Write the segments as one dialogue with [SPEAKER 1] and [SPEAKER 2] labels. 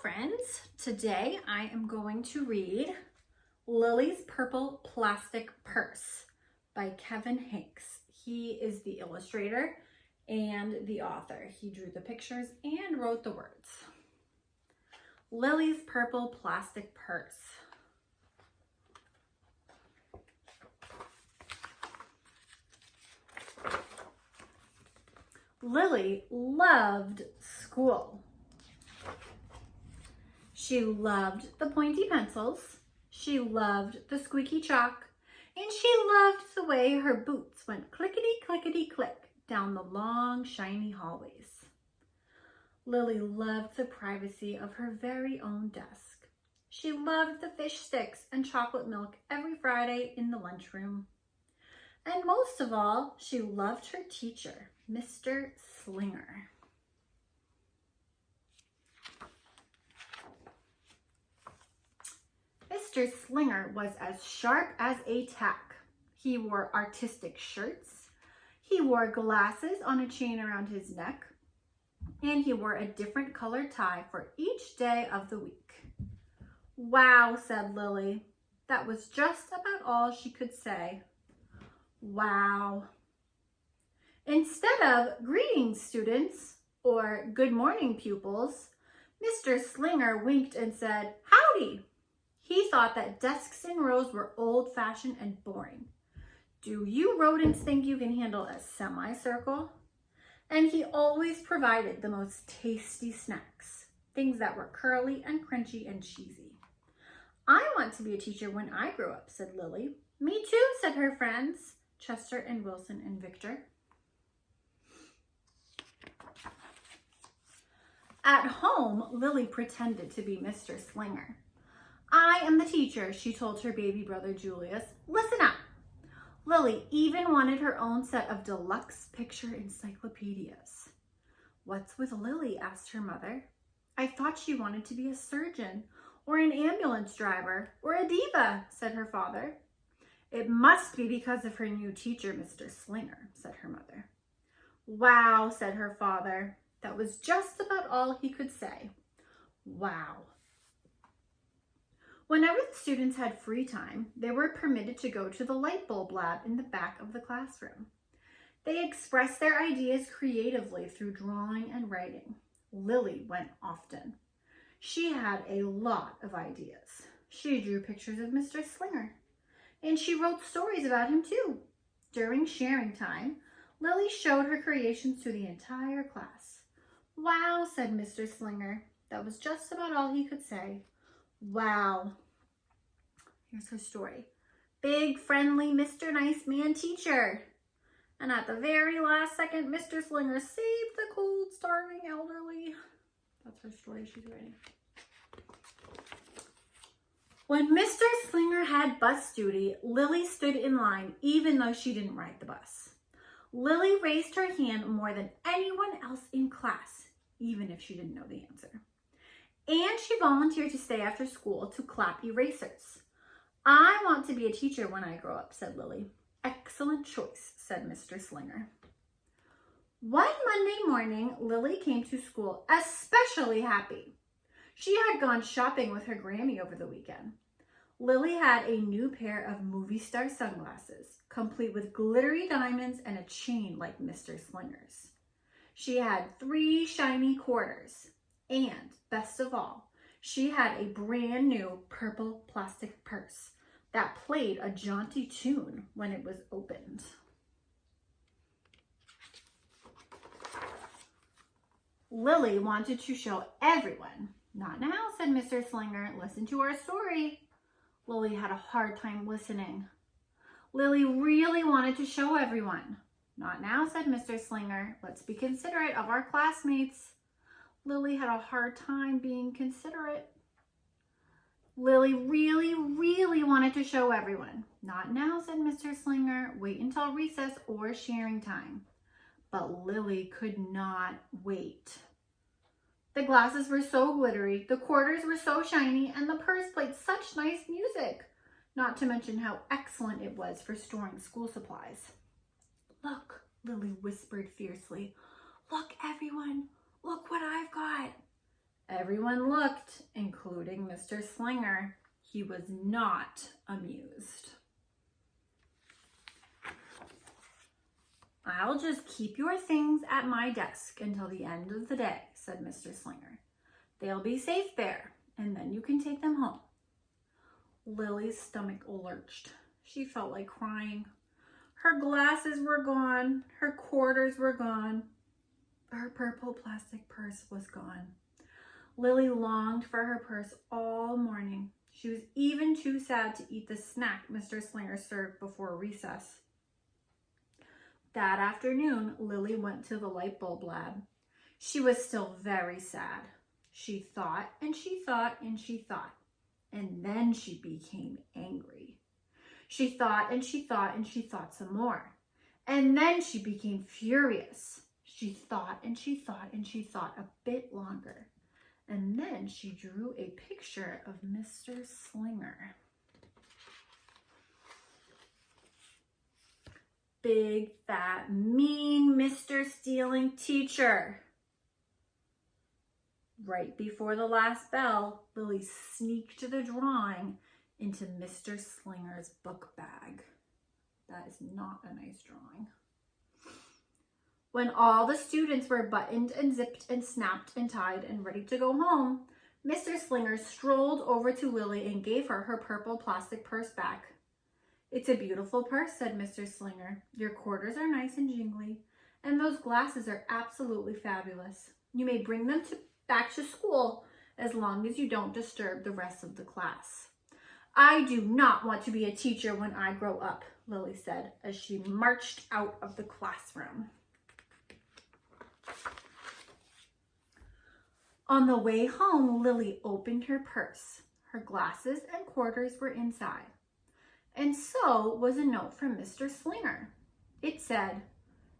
[SPEAKER 1] friends. Today I am going to read Lily's Purple Plastic Purse by Kevin Hanks. He is the illustrator and the author. He drew the pictures and wrote the words. Lily's Purple Plastic Purse. Lily loved school. She loved the pointy pencils, she loved the squeaky chalk, and she loved the way her boots went clickety-clickety-click down the long, shiny hallways. Lily loved the privacy of her very own desk. She loved the fish sticks and chocolate milk every Friday in the lunchroom. And most of all, she loved her teacher, Mr. Slinger. Mr. Slinger was as sharp as a tack. He wore artistic shirts, he wore glasses on a chain around his neck, and he wore a different colored tie for each day of the week. Wow, said Lily. That was just about all she could say. Wow. Instead of greetings, students, or good morning, pupils, Mr. Slinger winked and said, howdy. He thought that desks in rows were old-fashioned and boring. Do you rodents think you can handle a semicircle? And he always provided the most tasty snacks, things that were curly and crunchy and cheesy. I want to be a teacher when I grow up, said Lily. Me too, said her friends, Chester and Wilson and Victor. At home, Lily pretended to be Mr. Slinger. I am the teacher, she told her baby brother Julius. Listen up. Lily even wanted her own set of deluxe picture encyclopedias. What's with Lily? Asked her mother. I thought she wanted to be a surgeon or an ambulance driver or a diva, said her father. It must be because of her new teacher, Mr. Slinger, said her mother. Wow, said her father. That was just about all he could say. Wow. Whenever the students had free time, they were permitted to go to the light bulb lab in the back of the classroom. They expressed their ideas creatively through drawing and writing. Lily went often. She had a lot of ideas. She drew pictures of Mr. Slinger, and she wrote stories about him too. During sharing time, Lily showed her creations to the entire class. Wow, said Mr. Slinger. That was just about all he could say. Wow. Here's her story. Big, friendly, Mr. Nice Man teacher. And at the very last second, Mr. Slinger saved the cold, starving elderly. That's her story she's writing. When Mr. Slinger had bus duty, Lily stood in line even though she didn't ride the bus. Lily raised her hand more than anyone else in class, even if she didn't know the answer. And she volunteered to stay after school to clap erasers. I want to be a teacher when I grow up, said Lily. Excellent choice, said Mr. Slinger. One Monday morning, Lily came to school especially happy. She had gone shopping with her Grammy over the weekend. Lily had a new pair of movie star sunglasses, complete with glittery diamonds and a chain like Mr. Slinger's. She had 3 shiny quarters. And, best of all, she had a brand new purple plastic purse that played a jaunty tune when it was opened. Lily wanted to show everyone. Not now, said Mr. Slinger. Listen to our story. Lily had a hard time listening. Lily really wanted to show everyone. Not now, said Mr. Slinger. Let's be considerate of our classmates. Lily had a hard time being considerate. Lily really wanted to show everyone. Not now, said Mr. Slinger. Wait until recess or sharing time. But Lily could not wait. The glasses were so glittery, the quarters were so shiny, and the purse played such nice music, not to mention how excellent it was for storing school supplies. Look, Lily whispered fiercely. Look, everyone. Look what I've got. everyone looked, including Mr. Slinger. He was not amused. "I'll just keep your things at my desk until the end of the day," said Mr. Slinger. "They'll be safe there, and then you can take them home." Lily's stomach lurched. She felt like crying. Her glasses were gone. Her quarters were gone. Her purple plastic purse was gone. Lily longed for her purse all morning. She was even too sad to eat the snack Mr. Slinger served before recess. That afternoon, Lily went to the light bulb lab. She was still very sad. She thought and she thought and she thought, and then she became angry. She thought and she thought and she thought some more, and then she became furious. She thought and she thought and she thought a bit longer, and then she drew a picture of Mr. Slinger. Big, fat, mean Mr. Stealing teacher. Right before the last bell, Lily sneaked the drawing into Mr. Slinger's book bag. That is not a nice drawing. When all the students were buttoned and zipped and snapped and tied and ready to go home, Mr. Slinger strolled over to Lily and gave her her purple plastic purse back. "It's a beautiful purse," said Mr. Slinger. "Your quarters are nice and jingly, and those glasses are absolutely fabulous. You may bring them back to school as long as you don't disturb the rest of the class." "I do not want to be a teacher when I grow up," Lily said as she marched out of the classroom. On the way home, Lily opened her purse. Her glasses and quarters were inside. And so was a note from Mr. Slinger. It said,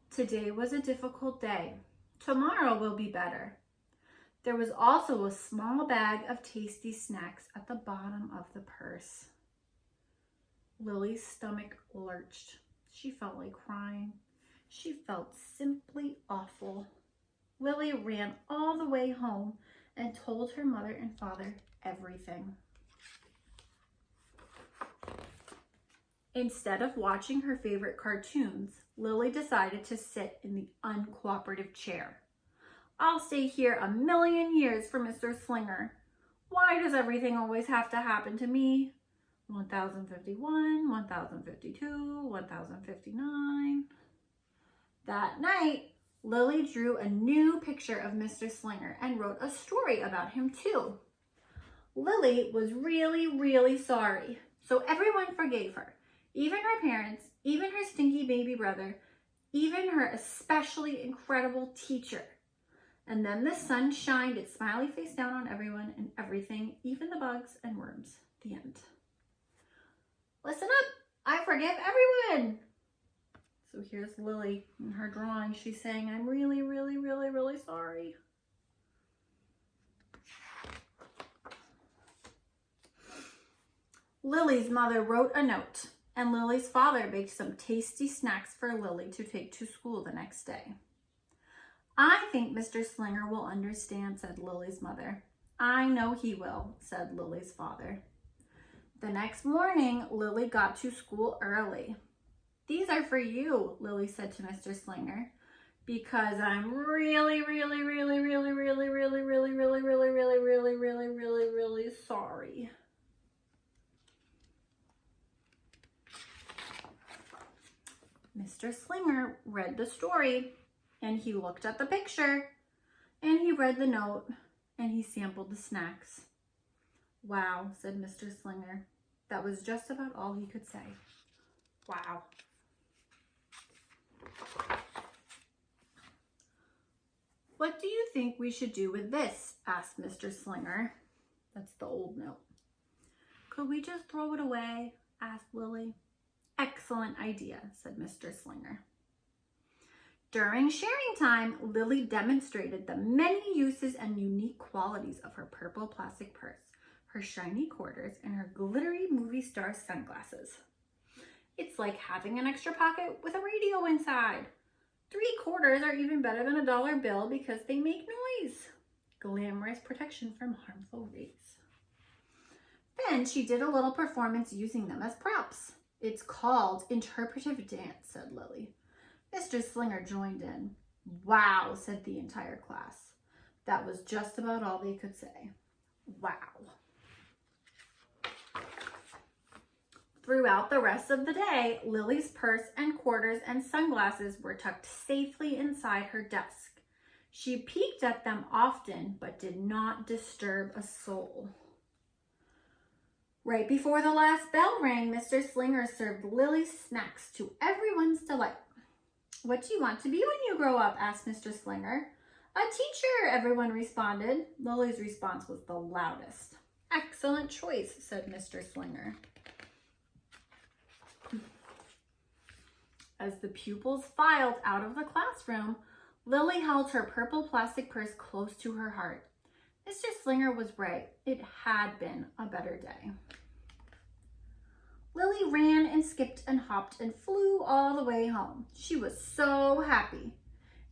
[SPEAKER 1] "Today was a difficult day. Tomorrow will be better." There was also a small bag of tasty snacks at the bottom of the purse. Lily's stomach lurched. She felt like crying. She felt simply awful. Lily ran all the way home and told her mother and father everything. Instead of watching her favorite cartoons, Lily decided to sit in the uncooperative chair. "I'll stay here a million years for Mr. Slinger. Why does everything always have to happen to me? 1051, 1052, 1059. That night, Lily drew a new picture of Mr. Slinger and wrote a story about him too. Lily was really, really sorry, so everyone forgave her. Even her parents, even her stinky baby brother, even her especially incredible teacher. And then the sun shined its smiley face down on everyone and everything, even the bugs and worms. The end. Listen up, I forgive everyone. So here's Lily in her drawing. She's saying, "I'm really, really, really, really sorry." Lily's mother wrote a note, and Lily's father baked some tasty snacks for Lily to take to school the next day. "I think Mr. Slinger will understand," said Lily's mother. "I know he will," said Lily's father. The next morning, Lily got to school early. "These are for you," Lily said to Mr. Slinger, "because I'm really, really, really, really, really, really, really, really, really, really, really, really, really, really sorry." Mr. Slinger read the story, and he looked at the picture, and he read the note, and he sampled the snacks. "Wow," said Mr. Slinger. That was just about all he could say. Wow. "What do you think we should do with this?" asked Mr. Slinger. That's the old note. "Could we just throw it away?" asked Lily. "Excellent idea," said Mr. Slinger. During sharing time, Lily demonstrated the many uses and unique qualities of her purple plastic purse, her shiny quarters, and her glittery movie star sunglasses. "It's like having an extra pocket with a radio inside. 3 quarters are even better than a dollar bill because they make noise. glamorous protection from harmful rays. Then she did a little performance using them as props. It's called interpretive dance, said Lilly. Mr. Slinger joined in. Wow, said the entire class. That was just about all they could say. Wow. Throughout the rest of the day, Lily's purse and quarters and sunglasses were tucked safely inside her desk. She peeked at them often, but did not disturb a soul. Right before the last bell rang, Mr. Slinger served Lily's snacks to everyone's delight. What do you want to be when you grow up? Asked Mr. Slinger. A teacher, everyone responded. Lily's response was the loudest. Excellent choice, said Mr. Slinger. As the pupils filed out of the classroom, Lilly held her purple plastic purse close to her heart. Mr. Slinger was right. It had been a better day. Lilly ran and skipped and hopped and flew all the way home. She was so happy.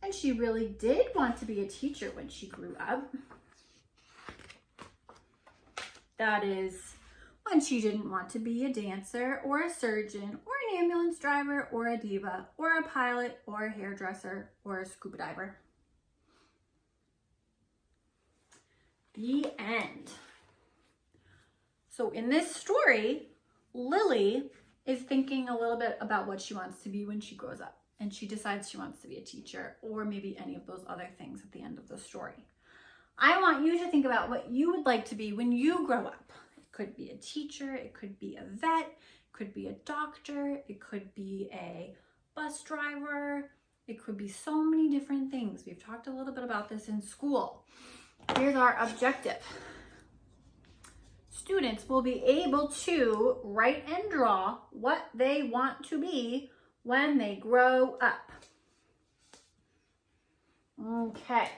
[SPEAKER 1] And she really did want to be a teacher when she grew up. That is, when she didn't want to be a dancer or a surgeon or an ambulance driver or a diva or a pilot or a hairdresser or a scuba diver. The end. So in this story, Lilly is thinking a little bit about what she wants to be when she grows up. And she decides she wants to be a teacher or maybe any of those other things at the end of the story. I want you to think about what you would like to be when you grow up. It could be a teacher, it could be a vet, it could be a doctor, it could be a bus driver, it could be so many different things. We've talked a little bit about this in school. Here's our objective. Students will be able to write and draw what they want to be when they grow up. Okay.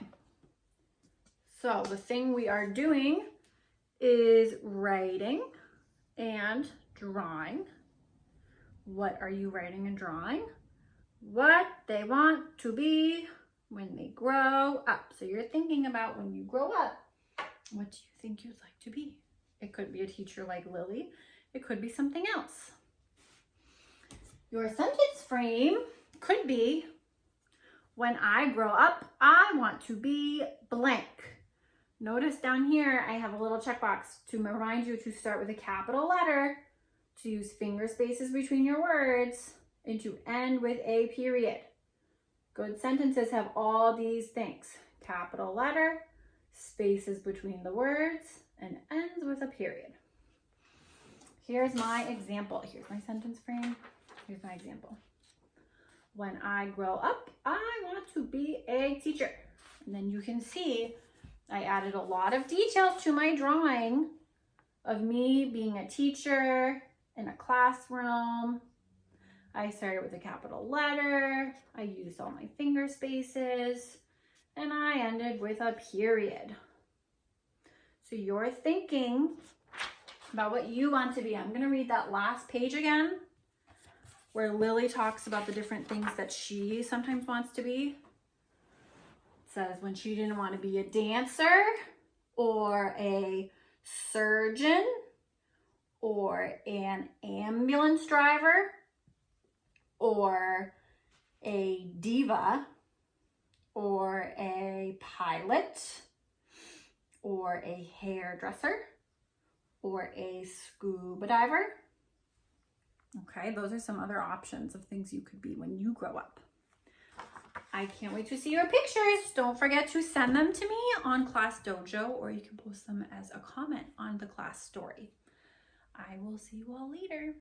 [SPEAKER 1] So the thing we are doing is writing and drawing. What are you writing and drawing? What they want to be when they grow up. So you're thinking about when you grow up, what do you think you'd like to be? It could be a teacher like Lilly. It could be something else. Your sentence frame could be, when I grow up, I want to be blank. Notice down here, I have a little checkbox to remind you to start with a capital letter, to use finger spaces between your words, and to end with a period. Good sentences have all these things. Capital letter, spaces between the words, and ends with a period. Here's my example. Here's my sentence frame. Here's my example. When I grow up, I want to be a teacher. And then you can see I added a lot of details to my drawing of me being a teacher in a classroom. I started with a capital letter. I used all my finger spaces. And I ended with a period. So you're thinking about what you want to be. I'm going to read that last page again, where Lilly talks about the different things that she sometimes wants to be. It says when she didn't want to be a dancer or a surgeon or an ambulance driver or a diva or a pilot or a hairdresser or a scuba diver. Okay, those are some other options of things you could be when you grow up. I can't wait to see your pictures. Don't forget to send them to me on Class Dojo, or you can post them as a comment on the class story. I will see you all later.